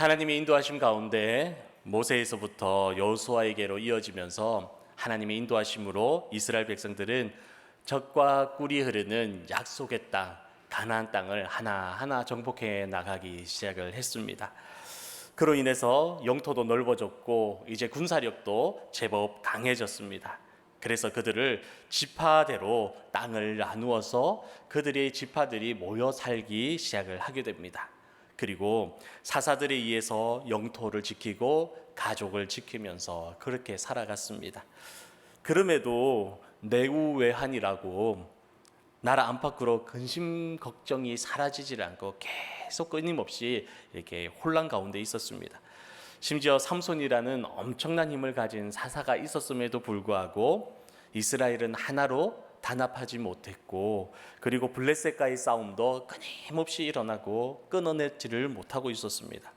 하나님의 인도하심 가운데 모세에서부터 여호수아에게로 이어지면서 하나님의 인도하심으로 이스라엘 백성들은 젖과 꿀이 흐르는 약속의 땅 가나안 땅을 하나하나 정복해 나가기 시작을 했습니다. 그로 인해서 영토도 넓어졌고 이제 군사력도 제법 강해졌습니다. 그래서 그들을 지파대로 땅을 나누어서 그들의 지파들이 모여 살기 시작을 하게 됩니다. 그리고 사사들에 의해서 영토를 지키고 가족을 지키면서 그렇게 살아갔습니다. 그럼에도 내후외환이라고 나라 안팎으로 근심 걱정이 사라지질 않고 계속 끊임없이 이렇게 혼란 가운데 있었습니다. 심지어 삼손이라는 엄청난 힘을 가진 사사가 있었음에도 불구하고 이스라엘은 하나로 단합하지 못했고, 그리고 블레셋과의 싸움도 끊임없이 일어나고 끊어내지를 못하고 있었습니다.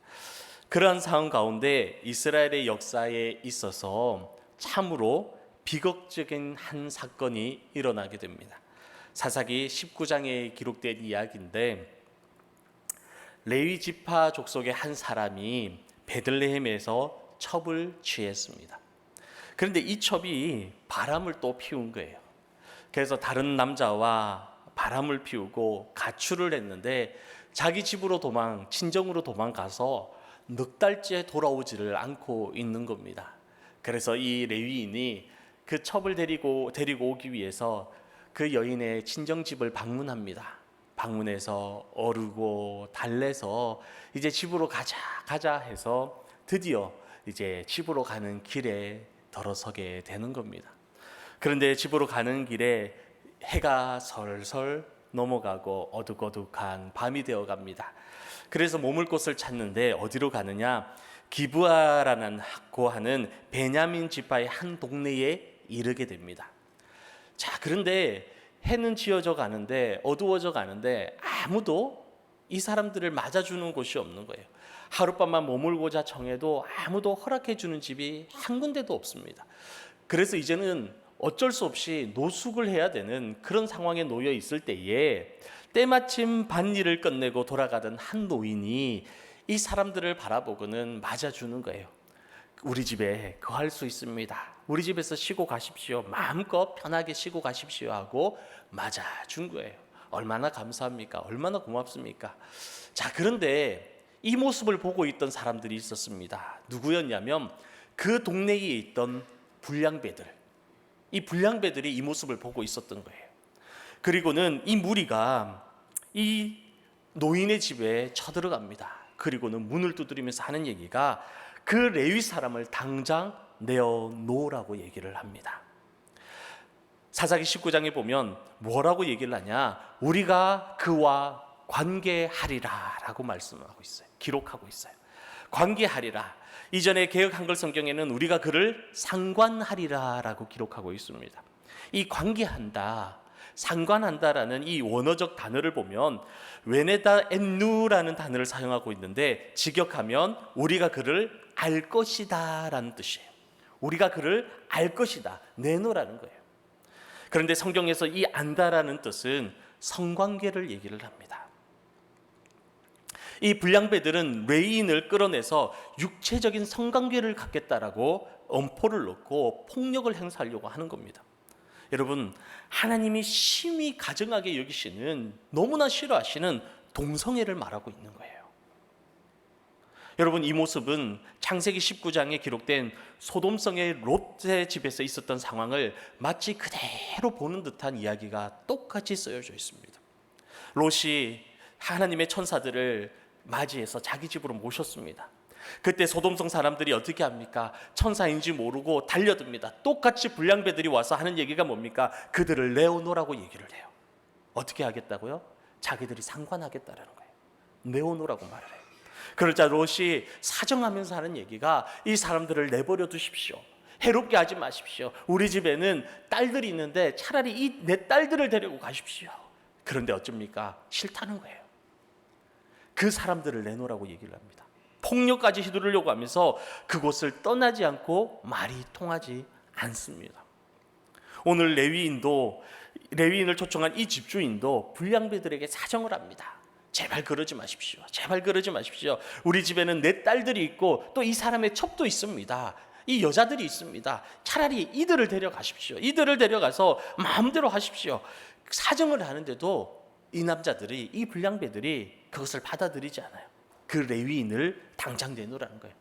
그러한 상황 가운데 이스라엘의 역사에 있어서 참으로 비극적인 한 사건이 일어나게 됩니다. 사사기 19장에 기록된 이야기인데, 레위 지파 족속의 한 사람이 베들레헴에서 첩을 취했습니다. 그런데 이 첩이 바람을 또 피운 거예요. 그래서 다른 남자와 바람을 피우고 가출을 했는데 자기 집으로 친정으로 도망가서 넉 달째 돌아오지를 않고 있는 겁니다. 그래서 이 레위인이 그 첩을 데리고 오기 위해서 그 여인의 친정집을 방문합니다. 방문해서 어르고 달래서 이제 집으로 가자 해서 드디어 이제 집으로 가는 길에 들어서게 되는 겁니다. 그런데 집으로 가는 길에 해가 설설 넘어가고 어둑어둑한 밤이 되어 갑니다. 그래서 머물 곳을 찾는데 어디로 가느냐? 기브아라고 하는 베냐민 지파의 한 동네에 이르게 됩니다. 자, 그런데 해는 지어져 가는데 어두워져 가는데 아무도 이 사람들을 맞아주는 곳이 없는 거예요. 하룻밤만 머물고자 청해도 아무도 허락해 주는 집이 한 군데도 없습니다. 그래서 이제는 어쩔 수 없이 노숙을 해야 되는 그런 상황에 놓여 있을 때에 때마침 밭일을 끝내고 돌아가던 한 노인이 이 사람들을 바라보고는 맞아주는 거예요. 우리 집에 거할 수 있습니다. 우리 집에서 쉬고 가십시오. 마음껏 편하게 쉬고 가십시오 하고 맞아준 거예요. 얼마나 감사합니까? 얼마나 고맙습니까? 자, 그런데 이 모습을 보고 있던 사람들이 있었습니다. 누구였냐면 그 동네에 있던 불량배들. 이 불량배들이 이 모습을 보고 있었던 거예요. 그리고는 이 무리가 이 노인의 집에 쳐들어갑니다. 그리고는 문을 두드리면서 하는 얘기가 그 레위 사람을 당장 내어놓으라고 얘기를 합니다. 사사기 19장에 보면 뭐라고 얘기를 하냐? 우리가 그와 관계하리라 라고 말씀하고 있어요. 기록하고 있어요. 관계하리라. 이전에 개역 한글 성경에는 우리가 그를 상관하리라 라고 기록하고 있습니다. 이 관계한다, 상관한다라는 이 원어적 단어를 보면 웨네다 엔누라는 단어를 사용하고 있는데 직역하면 우리가 그를 알 것이다 라는 뜻이에요. 우리가 그를 알 것이다, 내놓으라는 거예요. 그런데 성경에서 이 안다라는 뜻은 성관계를 얘기를 합니다. 이 불량배들은 레위인을 끌어내서 육체적인 성관계를 갖겠다라고 엄포를 놓고 폭력을 행사하려고 하는 겁니다. 여러분, 하나님이 심히 가증하게 여기시는, 너무나 싫어하시는 동성애를 말하고 있는 거예요. 여러분, 이 모습은 창세기 19장에 기록된 소돔성의 롯의 집에서 있었던 상황을 마치 그대로 보는 듯한 이야기가 똑같이 쓰여져 있습니다. 롯이 하나님의 천사들을 맞이해서 자기 집으로 모셨습니다. 그때 소돔성 사람들이 어떻게 합니까? 천사인지 모르고 달려듭니다. 똑같이 불량배들이 와서 하는 얘기가 뭡니까? 그들을 내어놓으라고 얘기를 해요. 어떻게 하겠다고요? 자기들이 상관하겠다라는 거예요. 내어놓으라고 말을 해요. 그러자 롯이 사정하면서 하는 얘기가 이 사람들을 내버려 두십시오. 해롭게 하지 마십시오. 우리 집에는 딸들이 있는데 차라리 이 내 딸들을 데리고 가십시오. 그런데 어쩝니까? 싫다는 거예요. 그 사람들을 내놓으라고 얘기를 합니다. 폭력까지 휘두르려고 하면서 그곳을 떠나지 않고 말이 통하지 않습니다. 오늘 레위인을 초청한 이 집주인도 불량배들에게 사정을 합니다. 제발 그러지 마십시오. 제발 그러지 마십시오. 우리 집에는 내 딸들이 있고 또 이 사람의 첩도 있습니다. 이 여자들이 있습니다. 차라리 이들을 데려가십시오. 이들을 데려가서 마음대로 하십시오. 사정을 하는데도 이 남자들이, 이 불량배들이 그것을 받아들이지 않아요. 그 레위인을 당장 내놓으라는 거예요.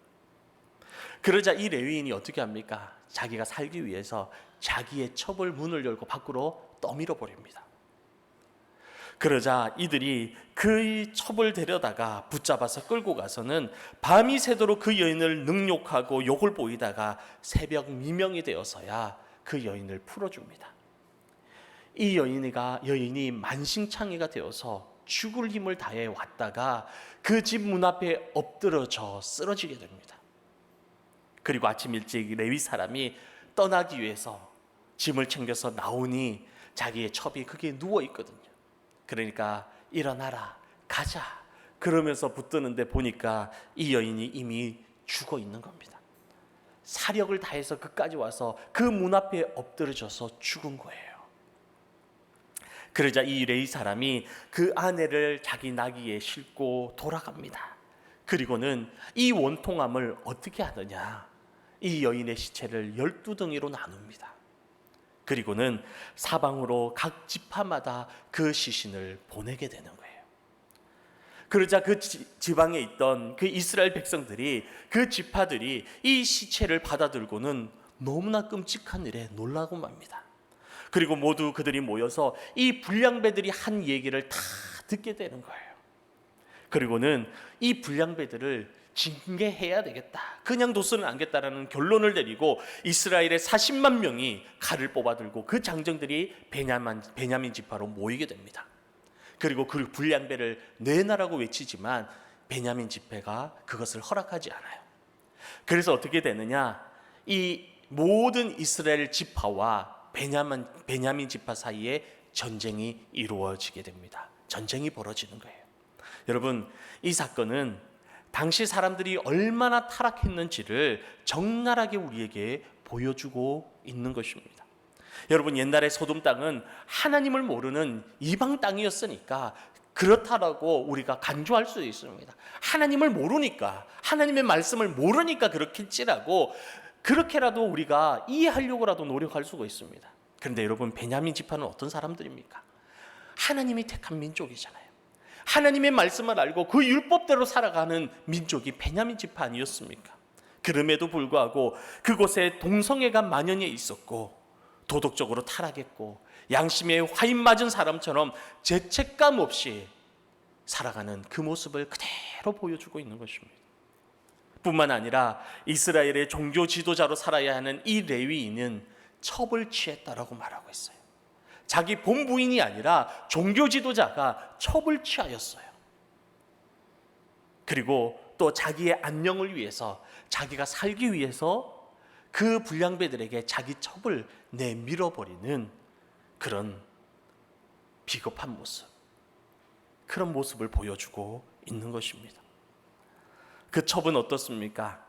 그러자 이 레위인이 어떻게 합니까? 자기가 살기 위해서 자기의 첩을 문을 열고 밖으로 떠밀어 버립니다. 그러자 이들이 그 첩을 데려다가 붙잡아서 끌고 가서는 밤이 새도록 그 여인을 능욕하고 욕을 보이다가 새벽 미명이 되어서야 그 여인을 풀어줍니다. 이 여인이 만신창이가 되어서 죽을 힘을 다해 왔다가 그 집 문 앞에 엎드러져 쓰러지게 됩니다. 그리고 아침 일찍 레위 사람이 떠나기 위해서 짐을 챙겨서 나오니 자기의 첩이 거기에 누워 있거든요. 그러니까 일어나라, 가자 그러면서 붙드는데 보니까 이 여인이 이미 죽어 있는 겁니다. 사력을 다해서 그까지 와서 그 문 앞에 엎드러져서 죽은 거예요. 그러자 이 레위 사람이 그 아내를 자기 나귀에 싣고 돌아갑니다. 그리고는 이 원통함을 어떻게 하느냐, 이 여인의 시체를 12덩이로 나눕니다. 그리고는 사방으로 각 지파마다 그 시신을 보내게 되는 거예요. 그러자 그 지방에 있던 그 이스라엘 백성들이, 그 지파들이 이 시체를 받아들고는 너무나 끔찍한 일에 놀라고 맙니다. 그리고 모두 그들이 모여서 이 불량배들이 한 얘기를 다 듣게 되는 거예요. 그리고는 이 불량배들을 징계해야 되겠다, 그냥 둬서는 안 겠다라는 결론을 내리고 이스라엘의 40만 명이 칼을 뽑아들고 그 장정들이 베냐민 지파로 모이게 됩니다. 그리고 그 불량배를 내놔라고 외치지만 베냐민 지파가 그것을 허락하지 않아요. 그래서 어떻게 되느냐, 이 모든 이스라엘 지파와 베냐민 지파 사이에 전쟁이 이루어지게 됩니다. 전쟁이 벌어지는 거예요. 여러분, 이 사건은 당시 사람들이 얼마나 타락했는지를 적나라하게 우리에게 보여주고 있는 것입니다. 여러분, 옛날에 소돔 땅은 하나님을 모르는 이방 땅이었으니까 그렇다라고 우리가 간주할 수 있습니다. 하나님을 모르니까, 하나님의 말씀을 모르니까 그렇겠지라고 그렇게라도 우리가 이해하려고라도 노력할 수가 있습니다. 그런데 여러분, 베냐민 지파는 어떤 사람들입니까? 하나님이 택한 민족이잖아요. 하나님의 말씀을 알고 그 율법대로 살아가는 민족이 베냐민 지파 아니었습니까? 그럼에도 불구하고 그곳에 동성애가 만연해 있었고 도덕적으로 타락했고 양심에 화인 맞은 사람처럼 죄책감 없이 살아가는 그 모습을 그대로 보여주고 있는 것입니다. 뿐만 아니라 이스라엘의 종교 지도자로 살아야 하는 이 레위인은 첩을 취했다라고 말하고 있어요. 자기 본부인이 아니라 종교 지도자가 첩을 취하였어요. 그리고 또 자기의 안녕을 위해서, 자기가 살기 위해서 그 불량배들에게 자기 첩을 내밀어버리는 그런 비겁한 모습, 그런 모습을 보여주고 있는 것입니다. 그 첩은 어떻습니까?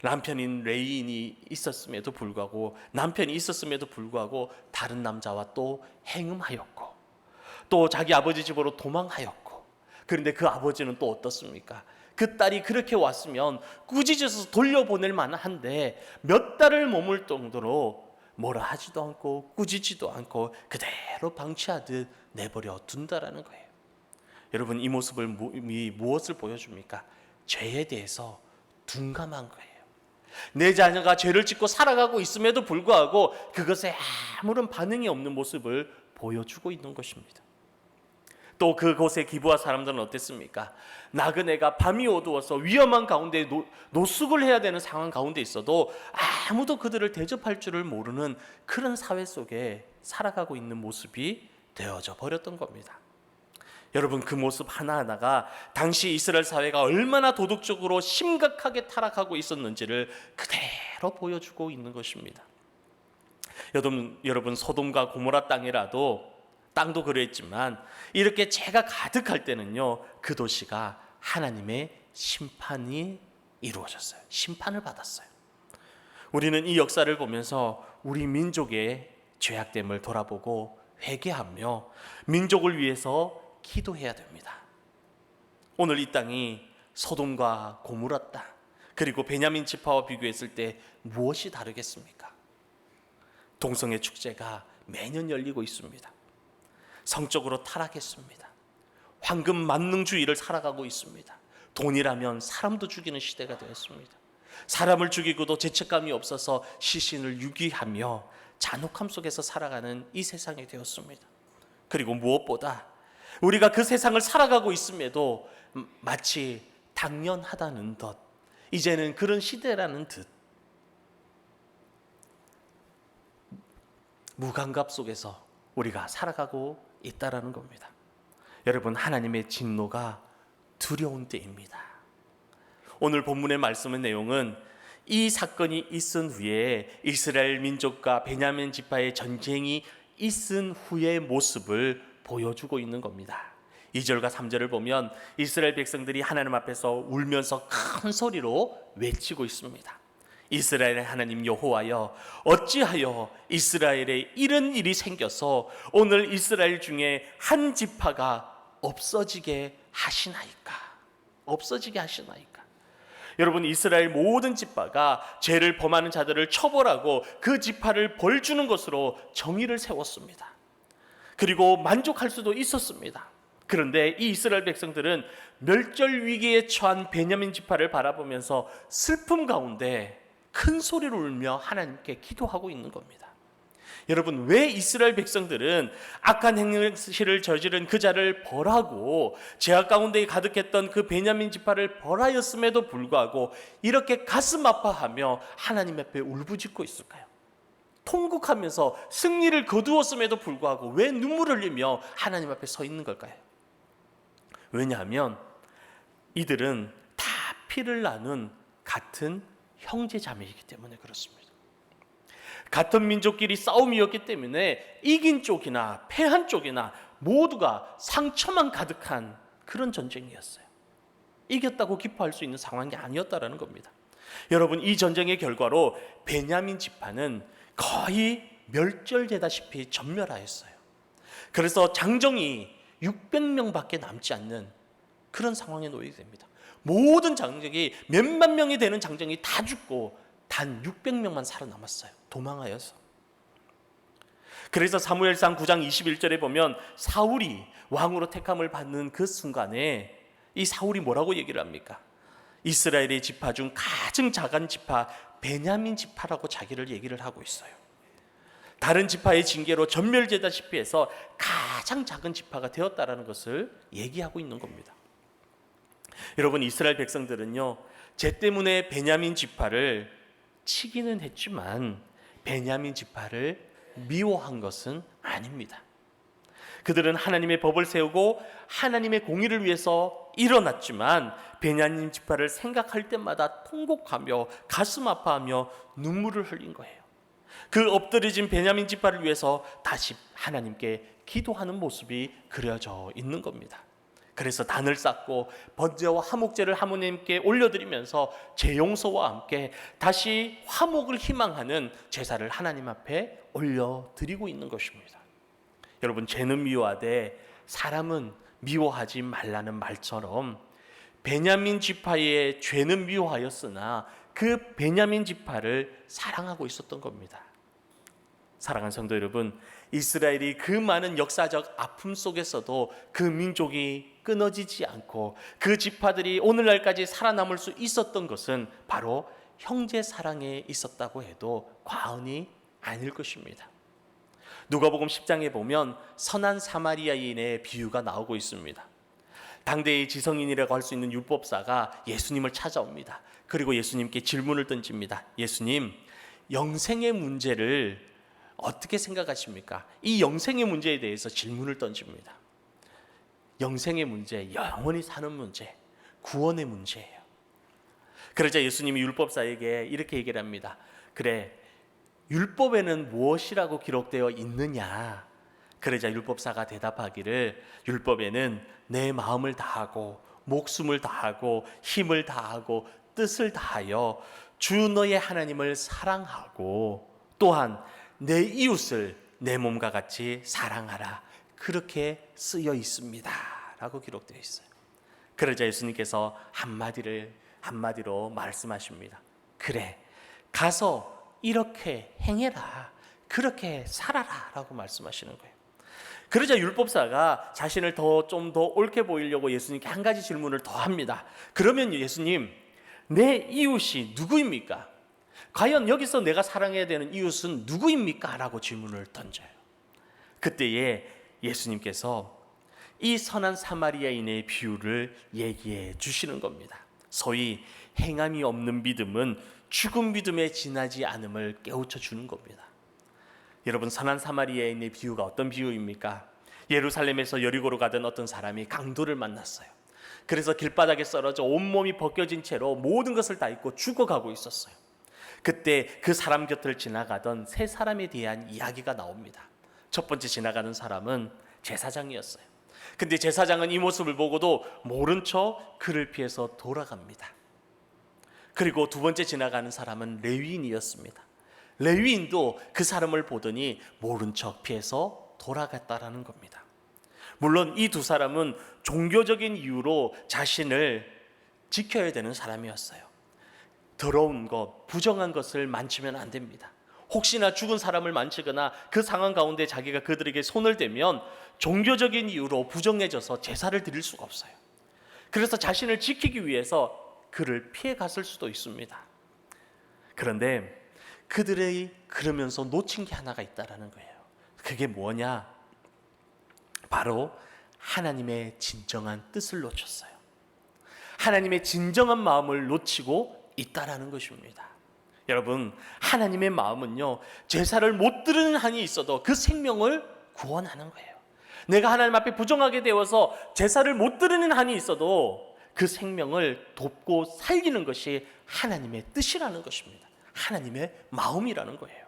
남편인 레위인이 있었음에도 불구하고, 남편이 있었음에도 불구하고 다른 남자와 또 행음하였고, 또 자기 아버지 집으로 도망하였고, 그런데 그 아버지는 또 어떻습니까? 그 딸이 그렇게 왔으면 꾸짖어서 돌려보낼 만한데 몇 달을 머물 정도로 뭐라 하지도 않고 꾸짖지도 않고 그대로 방치하듯 내버려 둔다라는 거예요. 여러분, 이 모습을 무엇을 보여줍니까? 죄에 대해서 둔감한 거예요. 내 자녀가 죄를 짓고 살아가고 있음에도 불구하고 그것에 아무런 반응이 없는 모습을 보여주고 있는 것입니다. 또 그곳의 기브아 사람들은 어땠습니까? 나그네가 밤이 어두워서 위험한 가운데 노숙을 해야 되는 상황 가운데 있어도 아무도 그들을 대접할 줄을 모르는 그런 사회 속에 살아가고 있는 모습이 되어져 버렸던 겁니다. 여러분, 그 모습 하나하나가 당시 이스라엘 사회가 얼마나 도덕적으로 심각하게 타락하고 있었는지를 그대로 보여주고 있는 것입니다. 여러분, 소돔과 고모라 땅도 그랬지만 이렇게 죄가 가득할 때는요, 그 도시가 하나님의 심판이 이루어졌어요. 심판을 받았어요. 우리는 이 역사를 보면서 우리 민족의 죄악됨을 돌아보고 회개하며 민족을 위해서 기도해야 됩니다. 오늘 이 땅이 소돔과 고모라다. 그리고 베냐민 지파와 비교했을 때 무엇이 다르겠습니까? 동성애 축제가 매년 열리고 있습니다. 성적으로 타락했습니다. 황금 만능주의를 살아가고 있습니다. 돈이라면 사람도 죽이는 시대가 되었습니다. 사람을 죽이고도 죄책감이 없어서 시신을 유기하며 잔혹함 속에서 살아가는 이 세상이 되었습니다. 그리고 무엇보다 우리가 그 세상을 살아가고 있음에도 마치 당연하다는 듯, 이제는 그런 시대라는 듯 무감각 속에서 우리가 살아가고 있다라는 겁니다. 여러분, 하나님의 진노가 두려운 때입니다. 오늘 본문의 말씀의 내용은 이 사건이 있은 후에 이스라엘 민족과 베냐민 지파의 전쟁이 있은 후의 모습을 보여주고 있는 겁니다. 2절과 3절을 보면 이스라엘 백성들이 하나님 앞에서 울면서 큰 소리로 외치고 있습니다. 이스라엘의 하나님 여호와여, 어찌하여 이스라엘에 이런 일이 생겨서 오늘 이스라엘 중에 한 지파가 없어지게 하시나이까? 없어지게 하시나이까? 여러분, 이스라엘 모든 지파가 죄를 범하는 자들을 처벌하고 그 지파를 벌 주는 것으로 정의를 세웠습니다. 그리고 만족할 수도 있었습니다. 그런데 이 이스라엘 백성들은 멸절 위기에 처한 베냐민 지파를 바라보면서 슬픔 가운데 큰 소리로 울며 하나님께 기도하고 있는 겁니다. 여러분, 왜 이스라엘 백성들은 악한 행실을 저지른 그 자를 벌하고 죄악 가운데 가득했던 그 베냐민 지파를 벌하였음에도 불구하고 이렇게 가슴 아파하며 하나님 앞에 울부짖고 있을까요? 통곡하면서 승리를 거두었음에도 불구하고 왜 눈물을 흘리며 하나님 앞에 서 있는 걸까요? 왜냐하면 이들은 다 피를 나눈 같은 형제 자매이기 때문에 그렇습니다. 같은 민족끼리 싸움이었기 때문에 이긴 쪽이나 패한 쪽이나 모두가 상처만 가득한 그런 전쟁이었어요. 이겼다고 기뻐할 수 있는 상황이 아니었다라는 겁니다. 여러분, 이 전쟁의 결과로 베냐민 지파는 거의 멸절되다시피 전멸하였어요. 그래서 장정이 600명밖에 남지 않는 그런 상황에 놓이게 됩니다. 모든 장정이 몇만 명이 되는 장정이 다 죽고 단 600명만 살아남았어요. 도망하여서. 그래서 사무엘상 9장 21절에 보면 사울이 왕으로 택함을 받는 그 순간에 이 사울이 뭐라고 얘기를 합니까? 이스라엘의 지파 중 가장 작은 지파 베냐민 지파라고 자기를 얘기를 하고 있어요. 다른 지파의 징계로 전멸되다시피 해서 가장 작은 지파가 되었다라는 것을 얘기하고 있는 겁니다. 여러분, 이스라엘 백성들은요, 죄 때문에 베냐민 지파를 치기는 했지만 베냐민 지파를 미워한 것은 아닙니다. 그들은 하나님의 법을 세우고 하나님의 공의를 위해서 일어났지만 베냐민 지파를 생각할 때마다 통곡하며 가슴 아파하며 눈물을 흘린 거예요. 그 엎드려진 베냐민 지파를 위해서 다시 하나님께 기도하는 모습이 그려져 있는 겁니다. 그래서 단을 쌓고 번제와 화목제를 하나님께 올려드리면서 죄 용서와 함께 다시 화목을 희망하는 제사를 하나님 앞에 올려드리고 있는 것입니다. 여러분, 죄는 미워하되 사람은 미워하지 말라는 말처럼 베냐민 지파의 죄는 미워하였으나 그 베냐민 지파를 사랑하고 있었던 겁니다. 사랑하는 성도 여러분, 이스라엘이 그 많은 역사적 아픔 속에서도 그 민족이 끊어지지 않고 그 지파들이 오늘날까지 살아남을 수 있었던 것은 바로 형제 사랑에 있었다고 해도 과언이 아닐 것입니다. 누가복음 10장에 보면 선한 사마리아인의 비유가 나오고 있습니다. 당대의 지성인이라고 할 수 있는 율법사가 예수님을 찾아옵니다. 그리고 예수님께 질문을 던집니다. 예수님, 영생의 문제를 어떻게 생각하십니까? 이 영생의 문제에 대해서 질문을 던집니다. 영생의 문제, 영원히 사는 문제, 구원의 문제예요. 그러자 예수님이 율법사에게 이렇게 얘기를 합니다. 그래, 율법에는 무엇이라고 기록되어 있느냐? 그러자 율법사가 대답하기를, 율법에는 내 마음을 다하고 목숨을 다하고 힘을 다하고 뜻을 다하여 주 너의 하나님을 사랑하고 또한 내 이웃을 내 몸과 같이 사랑하라, 그렇게 쓰여 있습니다 라고 기록되어 있어요. 그러자 예수님께서 한마디로 말씀하십니다. 그래, 가서 이렇게 행해라, 그렇게 살아라 라고 말씀하시는 거예요. 그러자 율법사가 자신을 좀 더 옳게 보이려고 예수님께 한 가지 질문을 더 합니다. 그러면 예수님, 내 이웃이 누구입니까? 과연 여기서 내가 사랑해야 되는 이웃은 누구입니까? 라고 질문을 던져요. 그때에 예수님께서 이 선한 사마리아인의 비유를 얘기해 주시는 겁니다. 소위 행함이 없는 믿음은 죽은 믿음에 지나지 않음을 깨우쳐 주는 겁니다. 여러분, 선한 사마리아인의 비유가 어떤 비유입니까? 예루살렘에서 여리고로 가던 어떤 사람이 강도를 만났어요. 그래서 길바닥에 쓰러져 온몸이 벗겨진 채로 모든 것을 다 잊고 죽어가고 있었어요. 그때 그 사람 곁을 지나가던 세 사람에 대한 이야기가 나옵니다. 첫 번째 지나가는 사람은 제사장이었어요. 근데 제사장은 이 모습을 보고도 모른 척 그를 피해서 돌아갑니다. 그리고 두 번째 지나가는 사람은 레위인이었습니다. 레위인도 그 사람을 보더니 모른 척 피해서 돌아갔다라는 겁니다. 물론 이 두 사람은 종교적인 이유로 자신을 지켜야 되는 사람이었어요. 더러운 것, 부정한 것을 만지면 안 됩니다. 혹시나 죽은 사람을 만지거나 그 상황 가운데 자기가 그들에게 손을 대면 종교적인 이유로 부정해져서 제사를 드릴 수가 없어요. 그래서 자신을 지키기 위해서 그를 피해 갔을 수도 있습니다. 그런데 그들이 그러면서 놓친 게 하나가 있다라는 거예요. 그게 뭐냐? 바로 하나님의 진정한 뜻을 놓쳤어요. 하나님의 진정한 마음을 놓치고 있다라는 것입니다. 여러분, 하나님의 마음은요, 제사를 못 드리는 한이 있어도 그 생명을 구원하는 거예요. 내가 하나님 앞에 부정하게 되어서 제사를 못 드리는 한이 있어도 그 생명을 돕고 살리는 것이 하나님의 뜻이라는 것입니다. 하나님의 마음이라는 거예요.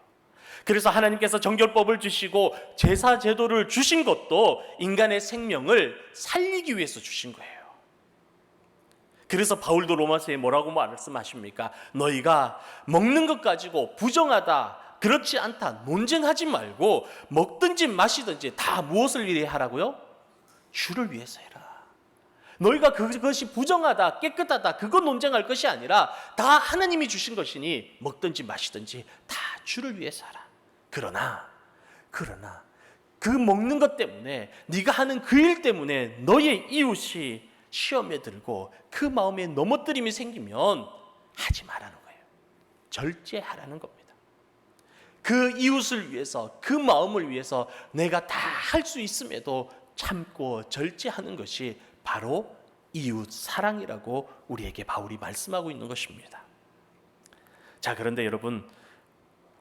그래서 하나님께서 정결법을 주시고 제사 제도를 주신 것도 인간의 생명을 살리기 위해서 주신 거예요. 그래서 바울도 로마서에 뭐라고 말씀하십니까? 너희가 먹는 것 가지고 부정하다, 그렇지 않다 논쟁하지 말고 먹든지 마시든지 다 무엇을 위해 하라고요? 주를 위해서 해라. 너희가 그것이 부정하다, 깨끗하다, 그거 논쟁할 것이 아니라 다 하나님이 주신 것이니 먹든지 마시든지 다 주를 위해서 하라. 그러나 그 먹는 것 때문에, 네가 하는 그 일 때문에 너의 이웃이 시험에 들고 그 마음에 넘어뜨림이 생기면 하지 말라는 거예요. 절제하라는 겁니다. 그 이웃을 위해서, 그 마음을 위해서 내가 다 할 수 있음에도 참고 절제하는 것이 바로 이웃 사랑이라고 우리에게 바울이 말씀하고 있는 것입니다. 자, 그런데 여러분,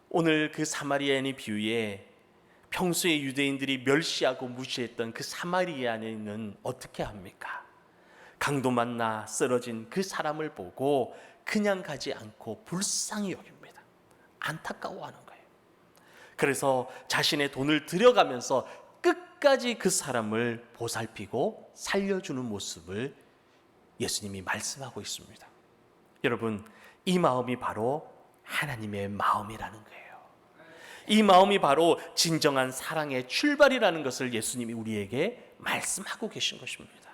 오늘 그 사마리아인의 비유에 평소에 유대인들이 멸시하고 무시했던 그 사마리아인은 어떻게 합니까? 강도 만나 쓰러진 그 사람을 보고 그냥 가지 않고 불쌍히 여깁니다. 안타까워하는 거예요. 그래서 자신의 돈을 들여가면서 끝까지 그 사람을 보살피고 살려주는 모습을 예수님이 말씀하고 있습니다. 여러분, 이 마음이 바로 하나님의 마음이라는 거예요. 이 마음이 바로 진정한 사랑의 출발이라는 것을 예수님이 우리에게 말씀하고 계신 것입니다.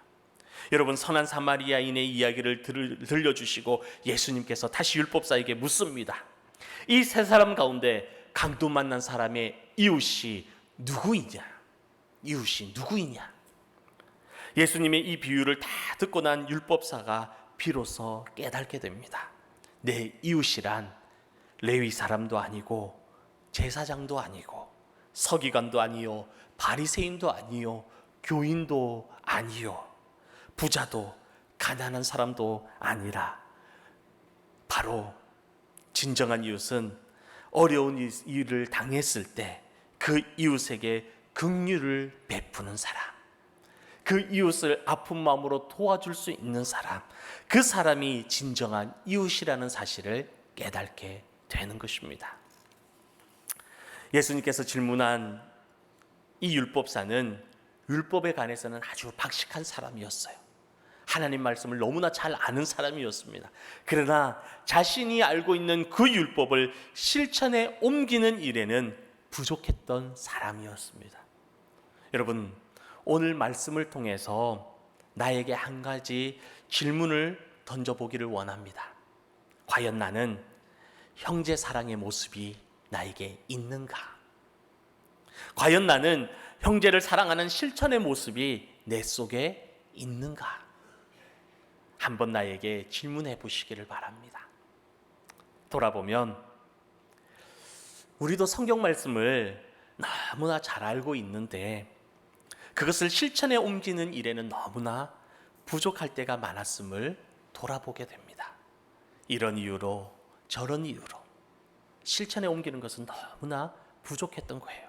여러분, 선한 사마리아인의 이야기를 들려주시고 예수님께서 다시 율법사에게 묻습니다. 이 세 사람 가운데 강도 만난 사람의 이웃이 누구이냐? 이웃이 누구이냐? 예수님의 이 비유를 다 듣고 난 율법사가 비로소 깨닫게 됩니다. 내 이웃이란 레위 사람도 아니고 제사장도 아니고 서기관도 아니요 바리새인도 아니요 교인도 아니요 부자도 가난한 사람도 아니라 바로 진정한 이웃은 어려운 일을 당했을 때 그 이웃에게 긍휼을 베푸는 사람, 그 이웃을 아픈 마음으로 도와줄 수 있는 사람, 그 사람이 진정한 이웃이라는 사실을 깨닫게 되는 것입니다. 예수님께서 질문한 이 율법사는 율법에 관해서는 아주 박식한 사람이었어요. 하나님 말씀을 너무나 잘 아는 사람이었습니다. 그러나 자신이 알고 있는 그 율법을 실천에 옮기는 일에는 부족했던 사람이었습니다. 여러분, 오늘 말씀을 통해서 나에게 한 가지 질문을 던져보기를 원합니다. 과연 나는 형제 사랑의 모습이 나에게 있는가? 과연 나는 형제를 사랑하는 실천의 모습이 내 속에 있는가? 한번 나에게 질문해 보시기를 바랍니다. 돌아보면 우리도 성경 말씀을 너무나 잘 알고 있는데 그것을 실천에 옮기는 일에는 너무나 부족할 때가 많았음을 돌아보게 됩니다. 이런 이유로 저런 이유로 실천에 옮기는 것은 너무나 부족했던 거예요.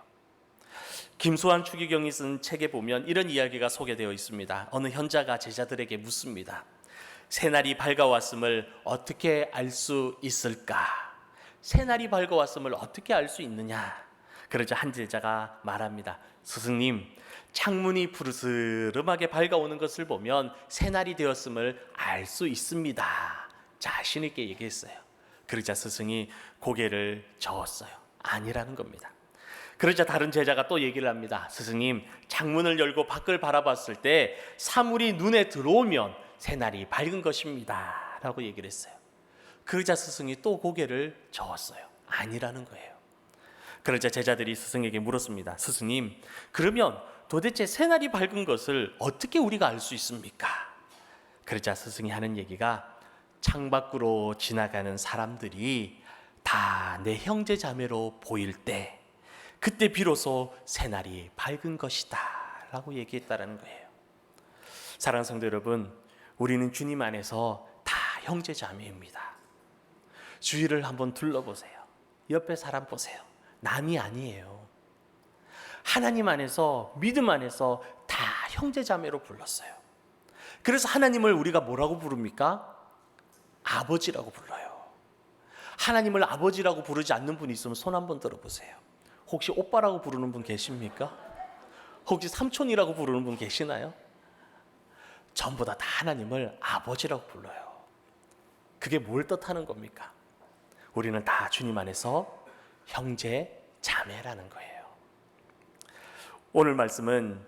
김수환 추기경이 쓴 책에 보면 이런 이야기가 소개되어 있습니다. 어느 현자가 제자들에게 묻습니다. 새날이 밝아왔음을 어떻게 알 수 있을까? 새날이 밝아왔음을 어떻게 알 수 있느냐? 그러자 한 제자가 말합니다. 스승님, 창문이 푸르스름하게 밝아오는 것을 보면 새날이 되었음을 알 수 있습니다. 자신 있게 얘기했어요. 그러자 스승이 고개를 저었어요. 아니라는 겁니다. 그러자 다른 제자가 또 얘기를 합니다. 스승님, 창문을 열고 밖을 바라봤을 때 사물이 눈에 들어오면 새날이 밝은 것입니다. 라고 얘기를 했어요. 그러자 스승이 또 고개를 저었어요. 아니라는 거예요. 그러자 제자들이 스승에게 물었습니다. 스승님, 그러면 도대체 새날이 밝은 것을 어떻게 우리가 알 수 있습니까? 그러자 스승이 하는 얘기가 창밖으로 지나가는 사람들이 다 내 형제 자매로 보일 때 그때 비로소 새날이 밝은 것이다 라고 얘기했다라는 거예요. 사랑하는 성도 여러분, 우리는 주님 안에서 다 형제 자매입니다. 주위를 한번 둘러보세요. 옆에 사람 보세요. 남이 아니에요. 하나님 안에서, 믿음 안에서 다 형제 자매로 불렀어요. 그래서 하나님을 우리가 뭐라고 부릅니까? 아버지라고 불러요. 하나님을 아버지라고 부르지 않는 분이 있으면 손 한번 들어보세요. 혹시 오빠라고 부르는 분 계십니까? 혹시 삼촌이라고 부르는 분 계시나요? 전부 다 하나님을 아버지라고 불러요. 그게 뭘 뜻하는 겁니까? 우리는 다 주님 안에서 형제 자매라는 거예요. 오늘 말씀은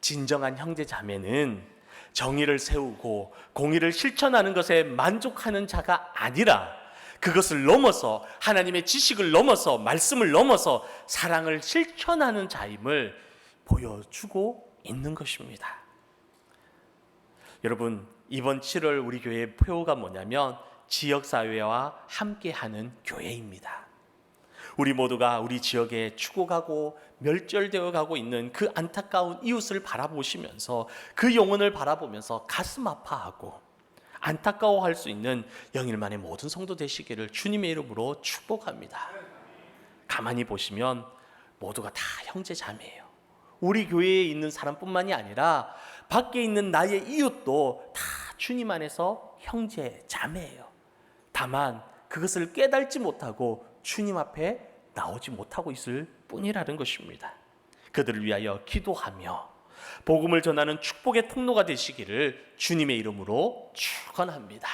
진정한 형제 자매는 정의를 세우고 공의를 실천하는 것에 만족하는 자가 아니라 그것을 넘어서 하나님의 지식을 넘어서 말씀을 넘어서 사랑을 실천하는 자임을 보여주고 있는 것입니다. 여러분, 이번 7월 우리 교회의 표어가 뭐냐면 지역사회와 함께하는 교회입니다. 우리 모두가 우리 지역에 죽어가고 멸절되어 가고 있는 그 안타까운 이웃을 바라보시면서 그 영혼을 바라보면서 가슴 아파하고 안타까워할 수 있는 영일만의 모든 성도 되시기를 주님의 이름으로 축복합니다. 가만히 보시면 모두가 다 형제 자매예요. 우리 교회에 있는 사람뿐만이 아니라 밖에 있는 나의 이웃도 다 주님 안에서 형제 자매예요. 다만 그것을 깨닫지 못하고 주님 앞에 나오지 못하고 있을 뿐이라는 것입니다. 그들을 위하여 기도하며 복음을 전하는 축복의 통로가 되시기를 주님의 이름으로 축원합니다.